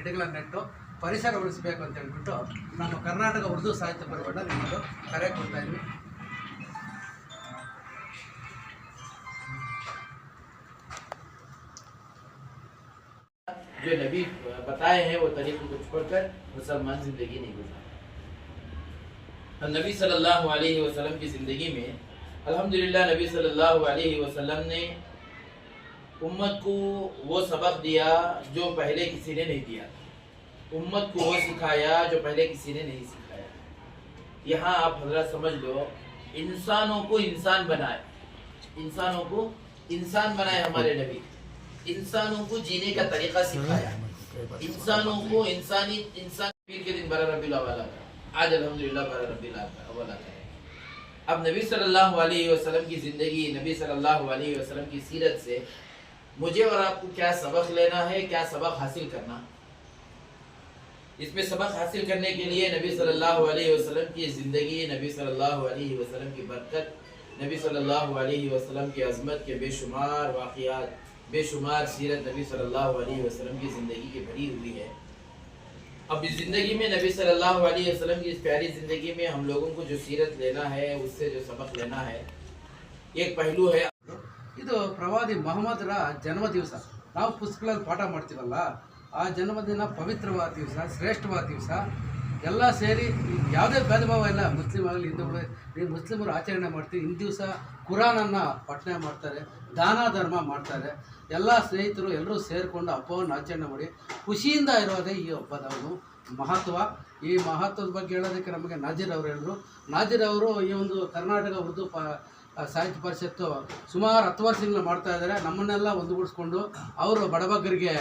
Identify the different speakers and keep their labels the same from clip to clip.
Speaker 1: ಗಿಡಗಳನ್ನು ನೆಟ್ಟು ಪರಿಸರ ಉಳಿಸಬೇಕು ಅಂತ ಹೇಳ್ಬಿಟ್ಟು ನಮ್ಮ ಕರ್ನಾಟಕ ಉರ್ದು ಸಾಹಿತ್ಯ ಪರಿಷತ್ ನಿಮ್ಮದು ಕರೆ ಕೊಡ್ತಾ ಇದ್ವಿ।
Speaker 2: जो नबी बताए हैं वो तरीक़े को छोड़कर मुसलमान जिंदगी नहीं गुजारते। नबी सल्लल्लाहु अलैहि वसल्लम की ज़िंदगी में अल्हम्दुलिल्लाह नबी सल्लल्लाहु अलैहि वसल्लम ने उम्मत को वो सबक दिया जो पहले किसी ने नहीं दिया, उम्मत को वो सिखाया जो पहले किसी ने नहीं सिखाया। यहाँ आप हजरत समझ लो, इंसानों को इंसान बनाए, इंसानों को इंसान बनाए हमारे नबी, इंसानों को जीने का तरीका सिखाया, इंसानों को इंसान पीर के दिन 12 रबीउल अव्वल आता, आज अल्हम्दुलिल्लाह 12 रबीउल अव्वल आता है। अब नबी सल्लल्लाहु अलैहि वसल्लम की ज़िंदगी, नबी सल्लल्लाहु अलैहि वसल्लम की सीरत से मुझे और आपको क्या सबक लेना है, क्या सबक हासिल करना। इसमें सबक हासिल करने के लिए नबी सल्लल्लाहु अलैहि वसल्लम की ज़िंदगी, नबी सल्लल्लाहु अलैहि वसल्लम की बरकत, नबी सल्लल्लाहु अलैहि वसल्लम की अज़मत के बेशुमार वाक़ियात, बेशुमार सीरत नबी सल्लल्लाहु अलैहि वसल्लम की ज़िंदगी की भरी हुई है। अब इस ज़िंदगी में नबी सल्लल्लाहु अलैहि वसल्लम की इस प्यारी ज़िंदगी में हम लोगों को जो सीरत लेना है, उससे जो सबक लेना है, एक पहलू है।
Speaker 1: ಇದು ಪ್ರವಾದಿ ಮೊಹಮ್ಮದರ ಜನ್ಮದಿವಸ। ನಾವು ಪುಸ್ತಕಗಳಲ್ಲಿ ಪಾಠ ಮಾಡ್ತೀವಲ್ಲ, ಆ ಜನ್ಮದಿನ ಪವಿತ್ರವಾದ ದಿವಸ, ಶ್ರೇಷ್ಠವಾದ ದಿವಸ। ಎಲ್ಲ ಸೇರಿ ಯಾವುದೇ ಭೇದ ಭಾವ ಇಲ್ಲ, ಮುಸ್ಲಿಮ್ ಆಗಲಿ ಹಿಂದೂಗಳು, ನೀವು ಮುಸ್ಲಿಮರು ಆಚರಣೆ ಮಾಡ್ತೀವಿ। ಇಂದು ದಿವಸ ಕುರಾನನ್ನು ಪಠನೆ ಮಾಡ್ತಾರೆ, ದಾನ ಧರ್ಮ ಮಾಡ್ತಾರೆ। ಎಲ್ಲ ಸ್ನೇಹಿತರು ಎಲ್ಲರೂ ಸೇರಿಕೊಂಡು ಹಬ್ಬವನ್ನು ಆಚರಣೆ ಮಾಡಿ ಖುಷಿಯಿಂದ ಇರೋದೇ ಈ ಹಬ್ಬದ ಒಂದು ಮಹತ್ವ। ಈ ಮಹತ್ವದ ಬಗ್ಗೆ ಹೇಳೋದಕ್ಕೆ ನಮಗೆ ನಾಜಿರ್ ಅವರು ಹೇಳಿದ್ರು। ನಾಜಿರ್ ಅವರು ಈ ಒಂದು ಕರ್ನಾಟಕ ಉರ್ದು ಸಾಹಿತ್ಯ ಪರಿಷತ್ತು ಸುಮಾರು 10 ವರ್ಷದಿಂದ ಮಾಡ್ತಾ ಇದ್ದಾರೆ। ನಮ್ಮನ್ನೆಲ್ಲ ಒಂದುಗೂಡಿಸ್ಕೊಂಡು ಅವರು ಬಡಬಗ್ಗರಿಗೆ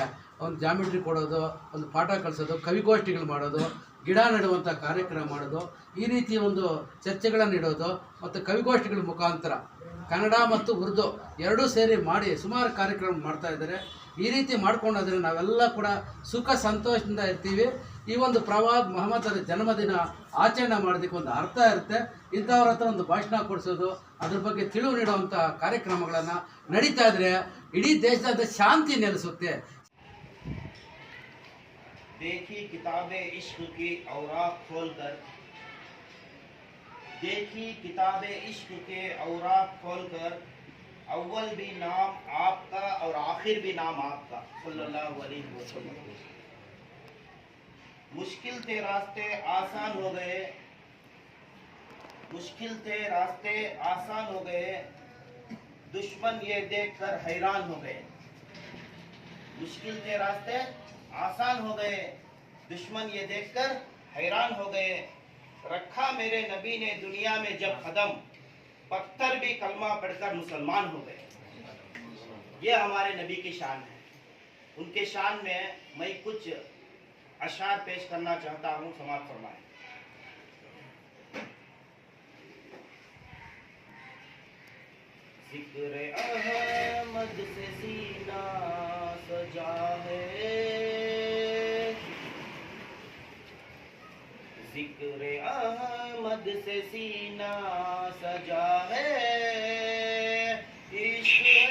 Speaker 1: ಒಂದು ಜಾಮಿಟ್ರಿ ಕೊಡೋದು, ಒಂದು ಪಾಠ ಕಲಿಸೋದು, ಕವಿಗೋಷ್ಠಿಗಳು ಮಾಡೋದು, ಗಿಡ ನೆಡುವಂಥ ಕಾರ್ಯಕ್ರಮ ಮಾಡೋದು, ಈ ರೀತಿ ಒಂದು ಚರ್ಚೆಗಳನ್ನು ಇಡೋದು ಮತ್ತು ಕವಿಗೋಷ್ಠಿಗಳ ಮುಖಾಂತರ ಕನ್ನಡ ಮತ್ತು ಉರ್ದು ಎರಡೂ ಸೇರಿ ಮಾಡಿ ಸುಮಾರು ಕಾರ್ಯಕ್ರಮ ಮಾಡ್ತಾ ಇದ್ದಾರೆ। ಈ ರೀತಿ ಮಾಡ್ಕೊಂಡಾದ್ರೆ ನಾವೆಲ್ಲ ಕೂಡ ಸುಖ ಸಂತೋಷದಿಂದ ಇರ್ತೀವಿ। ಈ ಒಂದು ಪ್ರವಾದ್ ಮೊಹಮ್ಮದರ ಜನ್ಮದಿನ ಆಚರಣೆ ಮಾಡೋದಕ್ಕೆ ಒಂದು ಅರ್ಥ ಇರುತ್ತೆ। ಇಂಥವ್ರ ಹತ್ರ ಒಂದು ಭಾಷಣ ಕೊಡಿಸೋದು, ಅದ್ರ ಬಗ್ಗೆ ತಿಳಿವು ನೀಡುವಂಥ ಕಾರ್ಯಕ್ರಮಗಳನ್ನು ನಡೀತಾ ಇದ್ರೆ ಇಡೀ ದೇಶದ ಶಾಂತಿ ನೆಲೆಸುತ್ತೆ।
Speaker 3: देखी किताबे इश्क की औराक खोलकर, देखी किताबे इश्क के औराक खोलकर, अव्वल भी नाम आपका और आखिर भी नाम आपका सल्लल्लाहु अलैहि वसल्लम। मुश्किल थे रास्ते आसान हो गए, मुश्किल थे रास्ते आसान हो गए, दुश्मन ये देखकर हैरान हो गए। मुश्किल थे रास्ते आसान हो गए, दुश्मन ये देखकर हैरान हो गए। रखा मेरे नबी ने दुनिया में जब कदम, पत्थर भी कलमा पढ़कर मुसलमान हो गए। ये हमारे नबी की शान है। उनके शान में मैं कुछ अशार पेश करना चाहता हूँ, समाज फरमाएं। जिक्र अहमद से सीना सजा है, जिक्र अहमद से सीना सजा है, इश्क है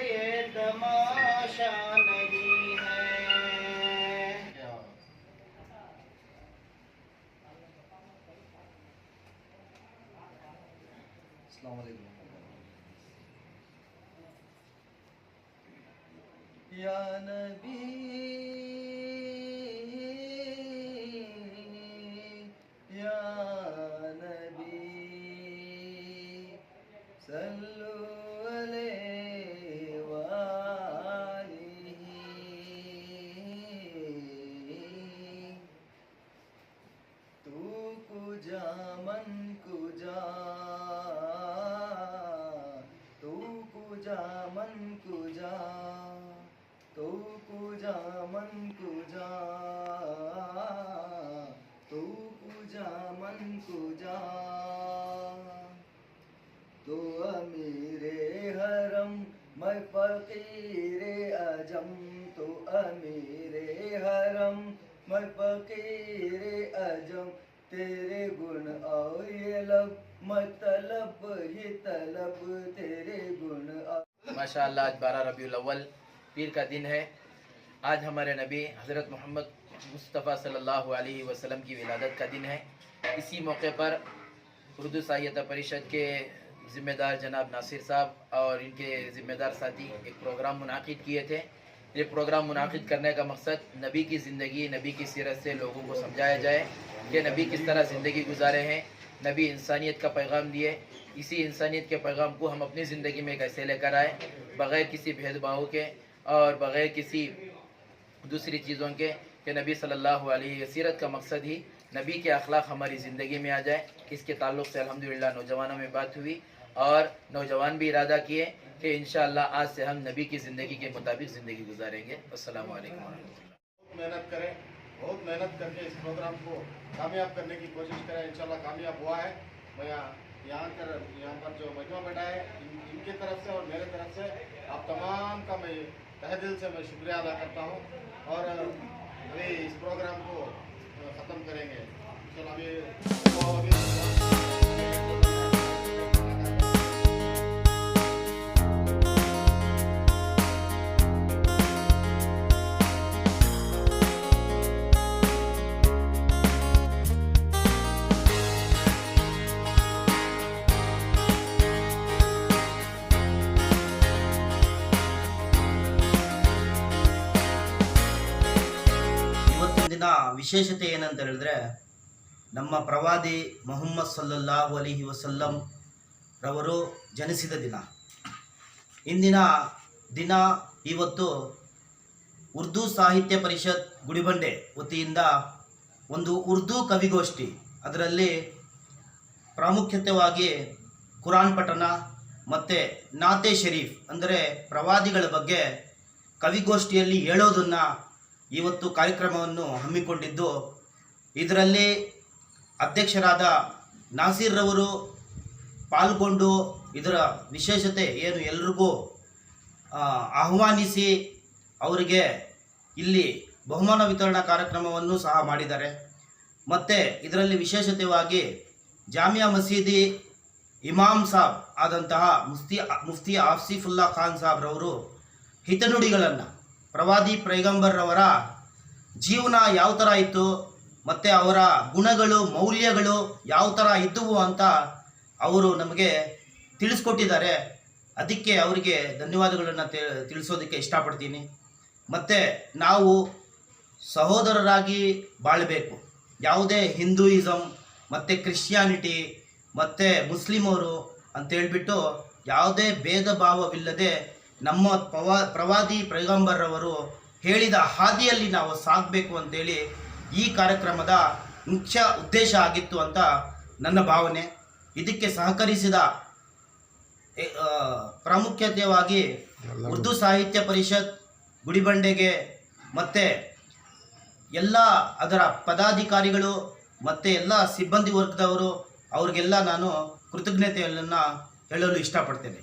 Speaker 3: ये तमाशा नहीं है। अस्सलाम वालेकुम। या नबी या नबी सल्लु अलैहि वालिही। तू कुजा मन कुजा, तू कुजा मन कुजा, तू कुजा मन कुजा, तू कुजा मन कुजा। तू अमीरे हरम मैं फ़कीरे अजम, तू अमीरे हरम मैं फ़कीरे अजम। तेरे गुण और ये लब मैं तलब ही तलब, तेरे गुण।
Speaker 2: माशाअल्लाह आज 12 रबीउल अव्वल पीर का दिन है। आज हमारे नबी हज़रत मोहम्मद मुस्तफ़ा सल्लल्लाहु अलैहि वसल्लम की विलादत का दिन है। इसी मौके पर उर्दू साहित्य परिषद के ज़िम्मेदार जनाब नासिर साहब और इनके ज़िम्मेदार साथी एक प्रोग्राम मुनाकिद किए थे। ये प्रोग्राम मुनाकिद करने का मकसद नबी की ज़िंदगी, नबी की सीरत से लोगों को समझाया जाए कि नबी किस तरह ज़िंदगी गुजारे हैं। नबी इंसानियत का पैगाम दिए, इसी इंसानियत के पैगाम को हम अपनी ज़िंदगी में कैसे लेकर आए, बग़ैर किसी भेदभाव के और बग़ैर किसी दूसरी चीज़ों के, कि नबी सल्लल्लाहु अलैहि वसल्लम सीरत का मकसद ही नबी के अखलाक हमारी ज़िंदगी में आ जाए। इसके ताल्लुक़ से अल्हम्दुलिल्लाह नौजवानों में बात हुई और नौजवान भी इरादा किए कि इंशाअल्लाह आज से हम नबी की ज़िंदगी के मुताबिक ज़िंदगी गुजारेंगे। अस्सलामु अलैकुम वरहमतुल्लाह।
Speaker 4: मेहनत करें, बहुत मेहनत करके इस प्रोग्राम को कामयाब करने की कोशिश करें। इंशाल्लाह कामयाब हुआ है। मैं यहाँ पर जो मजमा बैठा है इनके तरफ से और मेरे तरफ से आप तमाम का मैं तहे दिल से मैं शुक्रिया अदा करता हूँ। और अभी इस प्रोग्राम को ख़त्म करेंगे इंशाल्लाह।
Speaker 5: ಇವತ್ತಿನ ದಿನ ವಿಶೇಷತೆ ಏನಂತ ಹೇಳಿದ್ರೆ, ನಮ್ಮ ಪ್ರವಾದಿ ಮೊಹಮ್ಮದ್ ಸಲ್ಲಲ್ಲಾಹು ಅಲೈಹಿ ವಸಲ್ಲಂ ರವರು ಜನಿಸಿದ ದಿನ. ಇಂದಿನ ದಿನ ಇವತ್ತು ಉರ್ದು ಸಾಹಿತ್ಯ ಪರಿಷತ್ ಗುಡಿಬಂಡೆ ವತಿಯಿಂದ ಒಂದು ಉರ್ದು ಕವಿಗೋಷ್ಠಿ, ಅದರಲ್ಲಿ ಪ್ರಾಮುಖ್ಯತೆಯಾಗಿ ಕುರಾನ್ ಪಠಣ ಮತ್ತು ನಾತೆ ಶರೀಫ್ ಅಂದರೆ ಪ್ರವಾದಿಗಳ ಬಗ್ಗೆ ಕವಿಗೋಷ್ಠಿಯಲ್ಲಿ ಹೇಳೋದನ್ನು ಇವತ್ತು ಕಾರ್ಯಕ್ರಮವನ್ನು ಹಮ್ಮಿಕೊಂಡಿದ್ದು, ಇದರಲ್ಲಿ ಅಧ್ಯಕ್ಷರಾದ ನಾಸಿರ್ ರವರು ಪಾಲ್ಗೊಂಡು ಇದರ ವಿಶೇಷತೆ ಏನು ಎಲ್ರಿಗೂ ಆಹ್ವಾನಿಸಿ ಅವರಿಗೆ ಇಲ್ಲಿ ಬಹುಮಾನ ವಿತರಣಾ ಕಾರ್ಯಕ್ರಮವನ್ನು ಸಹ ಮಾಡಿದ್ದಾರೆ. ಮತ್ತು ಇದರಲ್ಲಿ ವಿಶೇಷತೆಯಾಗಿ ಜಾಮಿಯಾ ಮಸೀದಿ ಇಮಾಮ್ ಸಾಬ್ ಆದಂತಹ ಮುಫ್ತಿ ಆಸಿಫುಲ್ಲಾ ಖಾನ್ ಸಾಬ್ರವರು ಹಿತನುಡಿಗಳನ್ನು ಪ್ರವಾದಿ ಪೈಗಂಬರ್ರವರ ಜೀವನ ಯಾವ ಥರ ಇತ್ತು ಮತ್ತು ಅವರ ಗುಣಗಳು ಮೌಲ್ಯಗಳು ಯಾವ ಥರ ಇದ್ದವು ಅಂತ ಅವರು ನಮಗೆ ತಿಳಿಸ್ಕೊಟ್ಟಿದ್ದಾರೆ. ಅದಕ್ಕೆ ಅವರಿಗೆ ಧನ್ಯವಾದಗಳನ್ನು ತಿಳಿಸೋದಕ್ಕೆ ಇಷ್ಟಪಡ್ತೀನಿ. ಮತ್ತು ನಾವು ಸಹೋದರರಾಗಿ ಬಾಳಬೇಕು. ಯಾವುದೇ ಹಿಂದೂಯಿಸಮ್ ಮತ್ತು ಕ್ರಿಶ್ಚಿಯಾನಿಟಿ ಮತ್ತು ಮುಸ್ಲಿಮರು ಅಂತೇಳ್ಬಿಟ್ಟು ಯಾವುದೇ ಭೇದ ಭಾವವಿಲ್ಲದೆ ನಮ್ಮ ಪ್ರವಾದಿ ಪೈಗಂಬರ್ರವರು ಹೇಳಿದ ಹಾದಿಯಲ್ಲಿ ನಾವು ಸಾಗಬೇಕು ಅಂತೇಳಿ ಈ ಕಾರ್ಯಕ್ರಮದ ಮುಖ್ಯ ಉದ್ದೇಶ ಆಗಿತ್ತು ಅಂತ ನನ್ನ ಭಾವನೆ. ಇದಕ್ಕೆ ಸಹಕರಿಸಿದ ಪ್ರಾಮುಖ್ಯತೆಯಾಗಿ ಉರ್ದು ಸಾಹಿತ್ಯ ಪರಿಷತ್ ಗುಡಿಬಂಡೆಗೆ ಮತ್ತು ಎಲ್ಲ ಅದರ ಪದಾಧಿಕಾರಿಗಳು ಮತ್ತು ಎಲ್ಲ ಸಿಬ್ಬಂದಿ ವರ್ಗದವರು, ಅವ್ರಿಗೆಲ್ಲ ನಾನು ಕೃತಜ್ಞತೆಯನ್ನು ಹೇಳಲು ಇಷ್ಟಪಡ್ತೇನೆ.